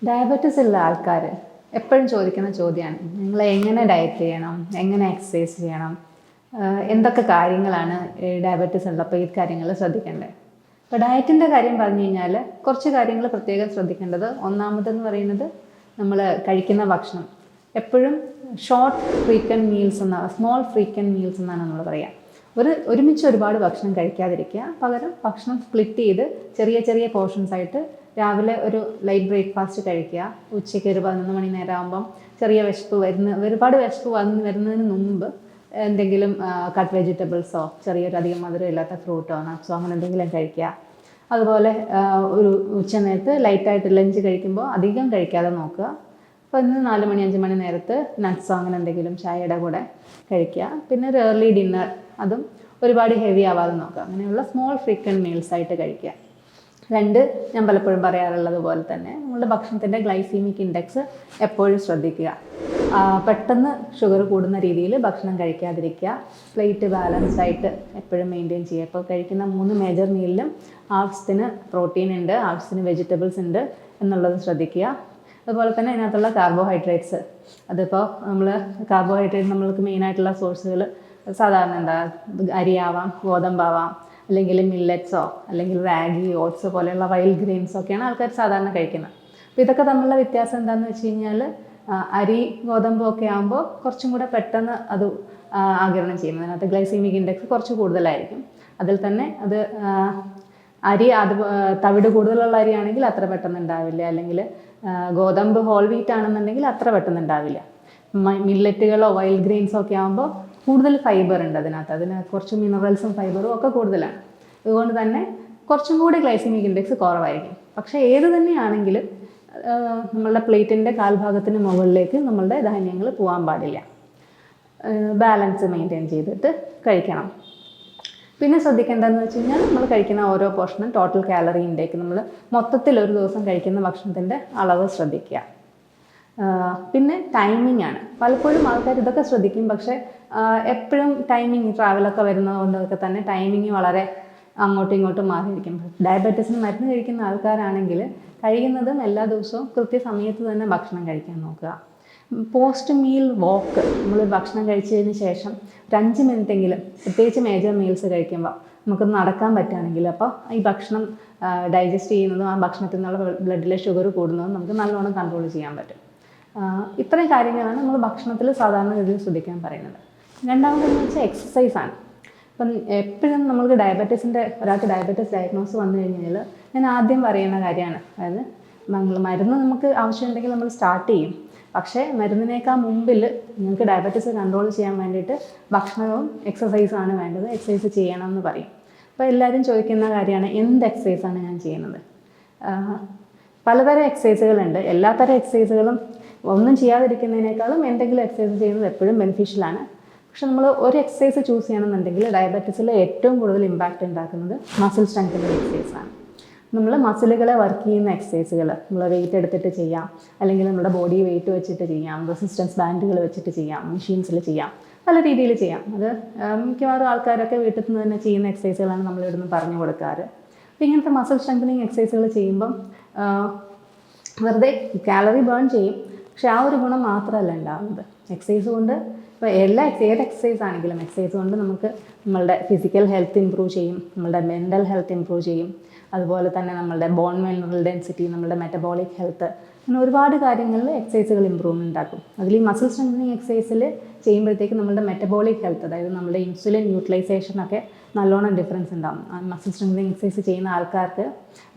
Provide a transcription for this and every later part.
Diabetes ഉള്ള ആൾക്കാർ എപ്പോഴും ചോദിക്കുന്ന ചോദ്യമാണ്, നിങ്ങൾ എങ്ങനെ ഡയറ്റ് ചെയ്യണം, എങ്ങനെ എക്സസൈസ് ചെയ്യണം, എന്തൊക്കെ കാര്യങ്ങളാണ് ഡയബറ്റീസ് ഉള്ളപ്പോൾ ഈ കാര്യങ്ങൾ ശ്രദ്ധിക്കേണ്ടത്. ഇപ്പോൾ ഡയറ്റിൻ്റെ കാര്യം പറഞ്ഞു കഴിഞ്ഞാൽ കുറച്ച് കാര്യങ്ങൾ പ്രത്യേകം ശ്രദ്ധിക്കേണ്ടത്. ഒന്നാമതെന്ന് പറയുന്നത് നമ്മൾ കഴിക്കുന്ന ഭക്ഷണം എപ്പോഴും short frequent meals small frequent meals എന്നാണ് നമ്മൾ പറയുക. ഒരുമിച്ച് ഒരുപാട് ഭക്ഷണം കഴിക്കാതിരിക്കുക, പകരം ഭക്ഷണം സ്പ്ലിറ്റ് ചെയ്ത് ചെറിയ ചെറിയ പോർഷൻസ് ആയിട്ട് രാവിലെ ഒരു ലൈറ്റ് ബ്രേക്ക്ഫാസ്റ്റ് കഴിക്കുക, ഉച്ചയ്ക്ക് ഒരു 11 മണി നേരം ആകുമ്പം ചെറിയ ഒരുപാട് വിശപ്പ് വരുന്നതിന് മുമ്പ് എന്തെങ്കിലും കട്ട് വെജിറ്റബിൾസോ ചെറിയൊരധികം മധുരമില്ലാത്ത ഫ്രൂട്ടോ നട്ട്സോ അങ്ങനെ എന്തെങ്കിലും കഴിക്കുക. അതുപോലെ ഒരു ഉച്ചനേരത്ത് ലൈറ്റായിട്ട് ലഞ്ച് കഴിക്കുമ്പോൾ അധികം കഴിക്കാതെ നോക്കുക. അപ്പോൾ ഇന്ന് 4 മണി 5 മണി നേരത്ത് നട്ട്സോ അങ്ങനെ എന്തെങ്കിലും ചായയുടെ കൂടെ കഴിക്കുക. പിന്നെ ഒരു ഏർലി ഡിന്നർ, അതും ഒരുപാട് ഹെവി ആവാതെ നോക്കുക. അങ്ങനെയുള്ള സ്മോൾ ഫ്രീക്വൻറ്റ് മീൽസ് ആയിട്ട് കഴിക്കുക. 2, ഞാൻ പലപ്പോഴും പറയാറുള്ളത് പോലെ തന്നെ നമ്മളുടെ ഭക്ഷണത്തിൻ്റെ ഗ്ലൈസീമിക് ഇൻഡെക്സ് എപ്പോഴും ശ്രദ്ധിക്കുക. പെട്ടെന്ന് ഷുഗർ കൂടുന്ന രീതിയിൽ ഭക്ഷണം കഴിക്കാതിരിക്കുക. പ്ലേറ്റ് ബാലൻസ്ഡ് ആയിട്ട് എപ്പോഴും മെയിൻറ്റെയിൻ ചെയ്യുക. ഇപ്പോൾ കഴിക്കുന്ന 3 മേജർ മീലിലും ആവശ്യത്തിന് പ്രോട്ടീൻ ഉണ്ട്, ആവശ്യത്തിന് വെജിറ്റബിൾസ് ഉണ്ട് എന്നുള്ളത് ശ്രദ്ധിക്കുക. അതുപോലെ തന്നെ ഇതിനകത്തുള്ള കാർബോഹൈഡ്രേറ്റ്സ്, അതിപ്പോൾ നമ്മൾക്ക് മെയിനായിട്ടുള്ള സോഴ്സുകൾ സാധാരണ അരിയാവാം, ഗോതമ്പാവാം, അല്ലെങ്കിൽ മില്ലറ്റ്സോ അല്ലെങ്കിൽ റാഗി, ഓട്സ് പോലെയുള്ള വൈൽഡ് ഗ്രെയിൻസൊക്കെയാണ് ആൾക്കാർ സാധാരണ കഴിക്കുന്നത്. അപ്പോൾ ഇതൊക്കെ തമ്മിലുള്ള വ്യത്യാസം എന്താണെന്ന് വെച്ച് കഴിഞ്ഞാൽ അരി ഗോതമ്പും ഒക്കെ ആകുമ്പോൾ കുറച്ചും കൂടെ പെട്ടെന്ന് അത് ആഗിരണം ചെയ്യുന്നത്, അതിനകത്ത് ഗ്ലൈസീമിക് ഇൻഡെക്സ് കുറച്ച് കൂടുതലായിരിക്കും. അതിൽ തന്നെ അത് തവിട് കൂടുതലുള്ള അരിയാണെങ്കിൽ അത്ര പെട്ടെന്ന് ഉണ്ടാവില്ല, അല്ലെങ്കിൽ ഗോതമ്പ് ഹോൾ വീറ്റ് ആണെന്നുണ്ടെങ്കിൽ അത്ര പെട്ടെന്ന് ഉണ്ടാവില്ല. മില്ലറ്റുകളോ വൈൽഡ് ഗ്രെയിൻസോ ഒക്കെ ആകുമ്പോൾ കൂടുതൽ ഫൈബർ ഉണ്ട് അതിന് കുറച്ച് മിനറൽസും ഫൈബറും ഒക്കെ കൂടുതലാണ്. അതുകൊണ്ട് തന്നെ കുറച്ചും കൂടി ഗ്ലൈസീമിക് ഇൻഡെക്സ് കുറവായിരിക്കും. പക്ഷേ ഏത് തന്നെയാണെങ്കിലും നമ്മളുടെ പ്ലേറ്റിൻ്റെ കാൽഭാഗത്തിന് മുകളിലേക്ക് നമ്മളുടെ ധാന്യങ്ങൾ പോകാൻ പാടില്ല. ബാലൻസ് മെയിൻറ്റെയിൻ ചെയ്തിട്ട് കഴിക്കണം. പിന്നെ ശ്രദ്ധിക്കേണ്ടതെന്ന് വെച്ച് കഴിഞ്ഞാൽ നമ്മൾ കഴിക്കുന്ന ഓരോ പോർഷനും ടോട്ടൽ കാലറി ഇൻടേക്ക്, നമ്മൾ മൊത്തത്തിൽ ഒരു ദിവസം കഴിക്കുന്ന ഭക്ഷണത്തിൻ്റെ അളവ് ശ്രദ്ധിക്കുക. പിന്നെ ടൈമിംഗ് ആണ്. പലപ്പോഴും ആൾക്കാർ ഇതൊക്കെ ശ്രദ്ധിക്കും, പക്ഷേ എപ്പോഴും ട്രാവലൊക്കെ വരുന്നതുകൊണ്ടൊക്കെ തന്നെ ടൈമിങ് വളരെ അങ്ങോട്ടും ഇങ്ങോട്ടും മാറിയിരിക്കും. ഡയബറ്റീസിന് മരുന്ന് കഴിക്കുന്ന ആൾക്കാരാണെങ്കിൽ കഴിയുന്നതും എല്ലാ ദിവസവും കൃത്യസമയത്ത് തന്നെ ഭക്ഷണം കഴിക്കാൻ നോക്കുക. പോസ്റ്റ് മീൽ വാക്ക്, നമ്മൾ ഭക്ഷണം കഴിച്ചതിന് ശേഷം ഒരു 5 മിനിറ്റെങ്കിലും, പ്രത്യേകിച്ച് മേജർ മീൽസ് കഴിക്കുമ്പോൾ നമുക്ക് നടക്കാൻ പറ്റുകയാണെങ്കിൽ അപ്പോൾ ഈ ഭക്ഷണം ഡൈജസ്റ്റ് ചെയ്യുന്നതും ആ ഭക്ഷണത്തിൽ നിന്നുള്ള ബ്ലഡിലെ ഷുഗർ കൂടുന്നതും നമുക്ക് നല്ലോണം കൺട്രോൾ ചെയ്യാൻ പറ്റും. ഇത്രയും കാര്യങ്ങളാണ് നമ്മൾ ഭക്ഷണത്തിൽ സാധാരണ ഗതിയിൽ ശ്രദ്ധിക്കാൻ പറയുന്നത്. രണ്ടാമതെന്ന് വെച്ചാൽ എക്സസൈസാണ്. ഇപ്പം എപ്പോഴും ഒരാൾക്ക് ഡയബറ്റീസ് ഡയഗ്നോസ് വന്നു കഴിഞ്ഞാൽ ഞാൻ ആദ്യം പറയുന്ന കാര്യമാണ്, അതായത് മരുന്ന് നമുക്ക് ആവശ്യമുണ്ടെങ്കിൽ നമ്മൾ സ്റ്റാർട്ട് ചെയ്യും. പക്ഷേ മരുന്നിനേക്കാൾ മുമ്പിൽ നിങ്ങൾക്ക് ഡയബറ്റീസ് കൺട്രോൾ ചെയ്യാൻ വേണ്ടിയിട്ട് ഭക്ഷണവും എക്സസൈസുമാണ് വേണ്ടത്. എക്സസൈസ് ചെയ്യണം എന്ന് പറയും. അപ്പോൾ എല്ലാവരും ചോദിക്കുന്ന കാര്യമാണ്, എന്ത് എക്സസൈസാണ് ഞാൻ ചെയ്യുന്നത്? പലതരം എക്സസൈസുകളുണ്ട്. എല്ലാത്തരം എക്സസൈസുകളും ഒന്നും ചെയ്യാതിരിക്കുന്നതിനേക്കാളും എന്തെങ്കിലും എക്സസൈസ് ചെയ്യുന്നത് എപ്പോഴും ബെനിഫിഷ്യലാണ്. പക്ഷെ നമ്മൾ ഒരു എക്സസൈസ് ചൂസ് ചെയ്യണമെന്നുണ്ടെങ്കിൽ ഡയബറ്റീസിൽ ഏറ്റവും കൂടുതൽ ഇമ്പാക്റ്റ് ഉണ്ടാക്കുന്നത് മസിൽ സ്ട്രെങ്തനിങ് എക്സസൈസാണ്. നമ്മൾ മസിലുകളെ വർക്ക് ചെയ്യുന്ന എക്സസൈസുകൾ നമ്മൾ വെയിറ്റ് എടുത്തിട്ട് ചെയ്യാം, അല്ലെങ്കിൽ നമ്മുടെ ബോഡി വെയിറ്റ് വെച്ചിട്ട് ചെയ്യാം, റെസിസ്റ്റൻസ് ബാൻഡുകൾ വെച്ചിട്ട് ചെയ്യാം, മെഷീൻസിൽ ചെയ്യാം, പല രീതിയിൽ ചെയ്യാം. അത് മിക്കവാറും ആൾക്കാരൊക്കെ വീട്ടിൽ നിന്ന് തന്നെ ചെയ്യുന്ന എക്സസൈസുകളാണ് നമ്മളിവിടുന്ന് പറഞ്ഞു കൊടുക്കാറ്. അപ്പോൾ ഇങ്ങനത്തെ മസിൽ സ്ട്രെങ്തനിങ് എക്സസൈസുകൾ ചെയ്യുമ്പം വെറുതെ കാലറി ബേൺ ചെയ്യും, പക്ഷെ ആ ഒരു ഗുണം മാത്രമല്ല ഉണ്ടാകുന്നത്. എക്സസൈസ് കൊണ്ട് ഇപ്പോൾ ഏത് എക്സസൈസ് ആണെങ്കിലും എക്സസൈസ് കൊണ്ട് നമുക്ക് നമ്മളുടെ ഫിസിക്കൽ ഹെൽത്ത് ഇമ്പ്രൂവ് ചെയ്യും, നമ്മളുടെ മെൻ്റൽ ഹെൽത്ത് ഇമ്പ്രൂവ് ചെയ്യും, അതുപോലെ തന്നെ നമ്മളുടെ ബോൺ മിനറൽ ഡെൻസിറ്റി, നമ്മളുടെ മെറ്റബോളിക് ഹെൽത്ത്, അങ്ങനെ ഒരുപാട് കാര്യങ്ങളിൽ എക്സസൈസുകൾ ഇമ്പ്രൂവ്മെൻ്റ് ഉണ്ടാക്കും. അതിൽ ഈ മസിൽ സ്ട്രെങ്തനിങ് എക്സസൈസിൽ ചെയ്യുമ്പോഴത്തേക്ക് നമ്മളുടെ മെറ്റബോളിക് ഹെൽത്ത്, അതായത് നമ്മുടെ ഇൻസുലിൻ യൂട്ടിലൈസേഷനൊക്കെ നല്ലോണം ഡിഫറൻസ് ഉണ്ടാകും. മസിൽ സ്ട്രെങ്തനിങ് എക്സസൈസ് ചെയ്യുന്ന ആൾക്കാർക്ക്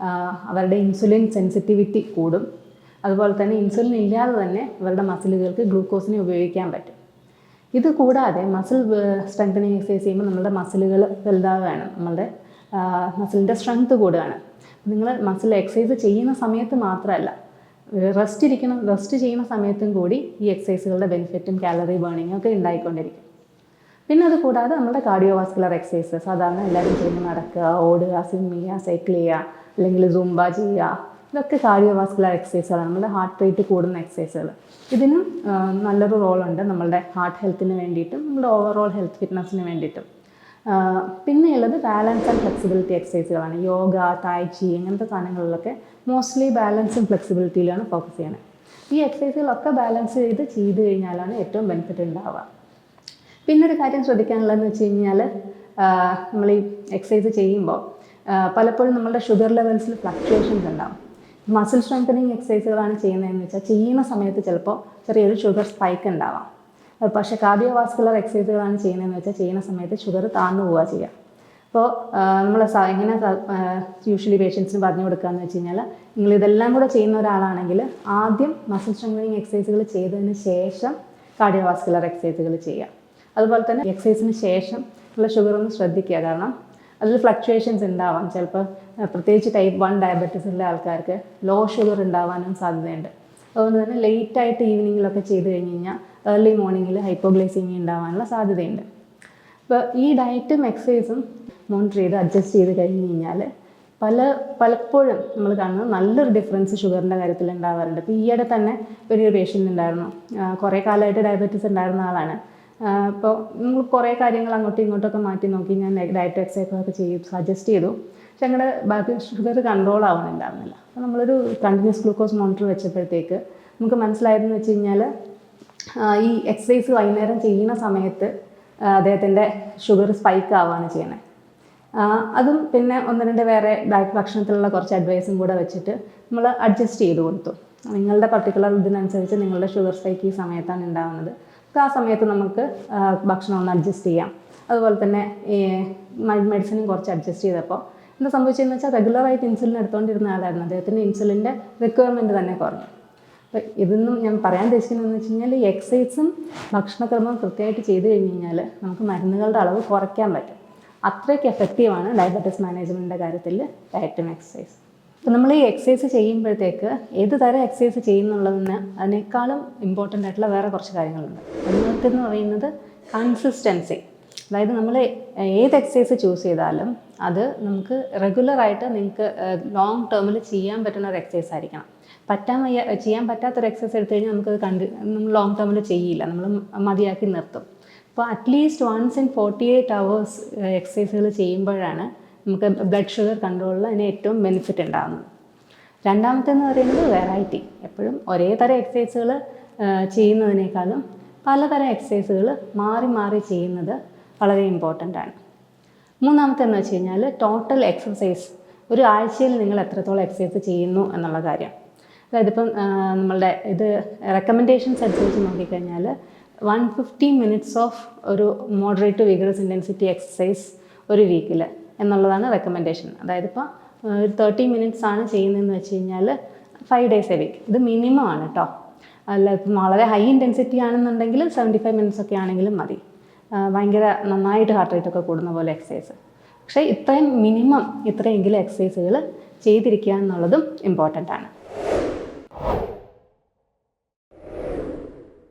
അവരുടെ ഇൻസുലിൻ സെൻസിറ്റിവിറ്റി കൂടും. അതുപോലെ തന്നെ ഇൻസുലിൻ ഇല്ലാതെ തന്നെ അവരുടെ മസിലുകൾക്ക് ഗ്ലൂക്കോസിനെ ഉപയോഗിക്കാൻ പറ്റും. ഇത് കൂടാതെ മസിൽ സ്ട്രെങ്തനിങ് എക്സസൈസ് ചെയ്യുമ്പോൾ നമ്മുടെ മസിലുകൾ വലുതാവുകയാണ്, നമ്മളുടെ മസിലിൻ്റെ സ്ട്രെങ്ത് കൂടുകയാണ്. നിങ്ങൾ മസിൽ എക്സസൈസ് ചെയ്യുന്ന സമയത്ത് മാത്രമല്ല, റെസ്റ്റ് ചെയ്യുന്ന സമയത്തും കൂടി ഈ എക്സസൈസുകളുടെ ബെനിഫിറ്റും കാലറി ബേണിങ്ങും ഒക്കെ ഉണ്ടായിക്കൊണ്ടിരിക്കും. പിന്നെ അത് കൂടാതെ നമ്മുടെ കാർഡിയോവാസ്കുലർ എക്സസൈസ്, സാധാരണ എല്ലാവരും ചെയ്യുന്ന നടക്കുക, ഓടുക, സ്വിം ചെയ്യുക, സൈക്കിൾ ചെയ്യുക, അല്ലെങ്കിൽ സുംബ ചെയ്യുക, ഇതൊക്കെ കാർഡിയോവാസ്കുലർ എക്സസൈസുകളാണ്, നമ്മുടെ ഹാർട്ട് റേറ്റ് കൂടുന്ന എക്സസൈസുകൾ. ഇതിനും നല്ലൊരു റോളുണ്ട് നമ്മളുടെ ഹാർട്ട് ഹെൽത്തിന് വേണ്ടിയിട്ടും നമ്മുടെ ഓവറോൾ ഹെൽത്ത് ഫിറ്റ്നസ്സിന് വേണ്ടിയിട്ടും. പിന്നെയുള്ളത് ബാലൻസ് ആൻഡ് ഫ്ലെക്സിബിലിറ്റി എക്സസൈസുകളാണ്. യോഗ, തായ്ചി അങ്ങനത്തെ സാധനങ്ങളിലൊക്കെ മോസ്റ്റ്ലി ബാലൻസും ഫ്ലെക്സിബിലിറ്റിയിലാണ് ഫോക്കസ് ചെയ്യുന്നത്. ഈ എക്സസൈസുകളൊക്കെ ബാലൻസ് ചെയ്ത് കഴിഞ്ഞാലാണ് ഏറ്റവും ബെനിഫിറ്റ് ഉണ്ടാവുക. പിന്നൊരു കാര്യം ശ്രദ്ധിക്കാനുള്ളതെന്ന് വെച്ച് കഴിഞ്ഞാൽ നമ്മൾ ഈ എക്സസൈസ് ചെയ്യുമ്പോൾ പലപ്പോഴും നമ്മളുടെ ഷുഗർ ലെവൽസിൽ ഫ്ലക്ച്വേഷൻസ് ഉണ്ടാവും. മസിൽ സ്ട്രെങ്തനിങ് എക്സസൈസുകളാണ് ചെയ്യുന്നതെന്ന് വെച്ചാൽ ചെയ്യുന്ന സമയത്ത് ചിലപ്പോൾ ചെറിയൊരു ഷുഗർ സ്പൈക്ക് ഉണ്ടാവാം. പക്ഷേ കാർഡിയോവാസ്കുലർ എക്സസൈസുകളാണ് ചെയ്യുന്നതെന്ന് വെച്ചാൽ ചെയ്യുന്ന സമയത്ത് ഷുഗർ താഴ്ന്നു പോവുക ചെയ്യുക. അപ്പോൾ നമ്മൾ എങ്ങനെ യൂഷ്വലി പേഷ്യൻസിന് പറഞ്ഞു കൊടുക്കുകയെന്ന് വെച്ച് കഴിഞ്ഞാൽ, നിങ്ങളിതെല്ലാം കൂടെ ചെയ്യുന്ന ഒരാളാണെങ്കിൽ ആദ്യം മസിൽ സ്ട്രെങ്തനിങ് എക്സസൈസുകൾ ചെയ്തതിന് ശേഷം കാർഡിയോവാസ്കുലർ എക്സസൈസുകൾ ചെയ്യുക. അതുപോലെ തന്നെ എക്സസൈസിന് ശേഷം ഉള്ള ഷുഗർ ഒന്ന് ശ്രദ്ധിക്കുക. കാരണം അതിൽ ഫ്ലക്ച്വേഷൻസ് ഉണ്ടാവാം. ചിലപ്പോൾ പ്രത്യേകിച്ച് ടൈപ്പ് 1 ഡയബറ്റീസ് ഉള്ള ആൾക്കാർക്ക് ലോ ഷുഗർ ഉണ്ടാവാനും സാധ്യതയുണ്ട്. അതുകൊണ്ട് തന്നെ ലേറ്റായിട്ട് ഈവനിങ്ങിലൊക്കെ ചെയ്ത് കഴിഞ്ഞ് കഴിഞ്ഞാൽ ഏർലി മോർണിംഗിൽ ഹൈപ്പോഗ്ലൈസീമിയ ഉണ്ടാവാനുള്ള സാധ്യതയുണ്ട്. അപ്പോൾ ഈ ഡയറ്റും എക്സസൈസും മോണിറ്റർ ചെയ്ത് അഡ്ജസ്റ്റ് ചെയ്ത് കഴിഞ്ഞ് കഴിഞ്ഞാൽ പലപ്പോഴും നമ്മൾ കാണുന്നത് നല്ലൊരു ഡിഫറൻസ് ഷുഗറിൻ്റെ കാര്യത്തിൽ ഉണ്ടാവാറുണ്ട്. ഇപ്പോൾ ഈയിടെ തന്നെ ഒരു പേഷ്യൻ്റ് ഉണ്ടായിരുന്നു, കുറേ കാലമായിട്ട് ഡയബറ്റീസ് ഉണ്ടായിരുന്ന ആളാണ്. അപ്പോൾ നമ്മൾ കുറേ കാര്യങ്ങൾ അങ്ങോട്ടും ഇങ്ങോട്ടൊക്കെ മാറ്റി നോക്കി, ഞാൻ ഡയറ്റ് എക്സസൈസൊക്കെ സജസ്റ്റ് ചെയ്തു. പക്ഷെ ഞങ്ങളുടെ ബാക്കി ഷുഗർ കൺട്രോൾ ആവണുണ്ടായിരുന്നില്ല. അപ്പോൾ നമ്മളൊരു കണ്ടിന്യൂസ് ഗ്ലൂക്കോസ് മോണിറ്റർ വെച്ചപ്പോഴത്തേക്ക് നമുക്ക് മനസ്സിലായതെന്ന് വെച്ച് കഴിഞ്ഞാൽ ഈ എക്സസൈസ് വൈകുന്നേരം ചെയ്യുന്ന സമയത്ത് അദ്ദേഹത്തിൻ്റെ ഷുഗർ സ്പൈക്ക് ആവുകയാണ് ചെയ്യണത്. അതും പിന്നെ 1-2 വേറെ ഡയറ്റ് ഭക്ഷണത്തിലുള്ള കുറച്ച് അഡ്വൈസും കൂടെ വെച്ചിട്ട് നമ്മൾ അഡ്ജസ്റ്റ് ചെയ്ത് കൊടുത്തു. നിങ്ങളുടെ പർട്ടിക്കുലർ ഇതിനനുസരിച്ച് നിങ്ങളുടെ ഷുഗർ സ്പൈക്ക് ഈ സമയത്താണ് ഉണ്ടാകുന്നത്. ആ സമയത്ത് നമുക്ക് ഭക്ഷണം ഒന്ന് അഡ്ജസ്റ്റ് ചെയ്യാം. അതുപോലെ തന്നെ മെഡിസിനും കുറച്ച് അഡ്ജസ്റ്റ് ചെയ്തപ്പോൾ എന്താ സംഭവിച്ചതെന്ന് വെച്ചാൽ റെഗുലറായിട്ട് ഇൻസുലിൻ എടുത്തുകൊണ്ടിരുന്ന ആളായിരുന്നു. അദ്ദേഹത്തിൻ്റെ ഇൻസുലിൻ്റെ റിക്വയർമെൻറ്റ് തന്നെ കുറഞ്ഞു. അപ്പോൾ ഇതൊന്നും ഞാൻ പറയാൻ ഉദ്ദേശിക്കുന്നതെന്ന് വെച്ച് കഴിഞ്ഞാൽ ഈ എക്സസൈസും ഭക്ഷണക്രമവും കൃത്യമായിട്ട് ചെയ്ത് കഴിഞ്ഞ് കഴിഞ്ഞാൽ നമുക്ക് മരുന്നുകളുടെ അളവ് കുറയ്ക്കാൻ പറ്റും. അത്രയ്ക്ക് എഫക്റ്റീവാണ് ഡയബറ്റീസ് മാനേജ്മെൻറ്റിൻ്റെ കാര്യത്തിൽ ഡയറ്റും എക്സസൈസ്. അപ്പോൾ നമ്മൾ ഈ എക്സസൈസ് ചെയ്യുമ്പോഴത്തേക്ക് ഏത് തരം എക്സസൈസ് ചെയ്യുന്നുള്ളതിന് അതിനേക്കാളും ഇമ്പോർട്ടൻ്റ് ആയിട്ടുള്ള വേറെ കുറച്ച് കാര്യങ്ങളുണ്ട്. ഒന്നാമത്തെന്ന് പറയുന്നത് കൺസിസ്റ്റൻസി. അതായത് നമ്മൾ ഏത് എക്സസൈസ് ചൂസ് ചെയ്താലും അത് നമുക്ക് റെഗുലറായിട്ട് നിങ്ങൾക്ക് ലോങ് ടേമിൽ ചെയ്യാൻ പറ്റുന്ന ഒരു എക്സസൈസ് ആയിരിക്കണം. ചെയ്യാൻ പറ്റാത്തൊരു എക്സസൈസ് എടുത്തു കഴിഞ്ഞാൽ നമുക്കത് നമ്മൾ ലോങ് ടേമിൽ ചെയ്യില്ല, നമ്മൾ മതിയാക്കി നിർത്തും. അപ്പോൾ അറ്റ്ലീസ്റ്റ് വൺസ് ഇൻ 48 hours എക്സസൈസുകൾ ചെയ്യുമ്പോഴാണ് നമുക്ക് ബ്ലഡ് ഷുഗർ കൺട്രോളിൽ അതിന് ഏറ്റവും ബെനിഫിറ്റ് ഉണ്ടാകുന്നത്. രണ്ടാമത്തെന്ന് പറയുന്നത് വെറൈറ്റി. എപ്പോഴും ഒരേ തരം എക്സസൈസുകൾ ചെയ്യുന്നതിനേക്കാളും പലതരം എക്സസൈസുകൾ മാറി മാറി ചെയ്യുന്നത് വളരെ ഇമ്പോർട്ടൻ്റ് ആണ്. മൂന്നാമത്തെന്ന് വെച്ച് കഴിഞ്ഞാൽ ടോട്ടൽ എക്സസൈസ്. ഒരു ആഴ്ചയിൽ നിങ്ങൾ എത്രത്തോളം എക്സസൈസ് ചെയ്യുന്നു എന്നുള്ള കാര്യം. അതായത് ഇപ്പം നമ്മളുടെ ഇത് റെക്കമെൻഡേഷൻസ് അനുസരിച്ച് നോക്കിക്കഴിഞ്ഞാൽ 150 minutes ഓഫ് ഒരു moderate to vigorous intensity exercise ഒരു വീക്കിൽ എന്നുള്ളതാണ് റെക്കമെൻഡേഷൻ. അതായത് ഇപ്പോൾ ഒരു 30 minutes ആണ് ചെയ്യുന്നതെന്ന് വെച്ച് കഴിഞ്ഞാൽ 5 days a week. ഇത് മിനിമം ആണ് കേട്ടോ. അല്ല ഇപ്പം വളരെ ഹൈ ഇൻറ്റൻസിറ്റി ആണെന്നുണ്ടെങ്കിൽ 75 minutes ഒക്കെ ആണെങ്കിലും മതി. ഭയങ്കര നന്നായിട്ട് ഹാർട്ട് റേറ്റ് ഒക്കെ കൂടുന്ന പോലെ എക്സസൈസ്. പക്ഷേ ഇത്രയെങ്കിലും എക്സസൈസുകൾ ചെയ്തിരിക്കുക എന്നുള്ളതും ഇമ്പോർട്ടൻ്റ് ആണ്.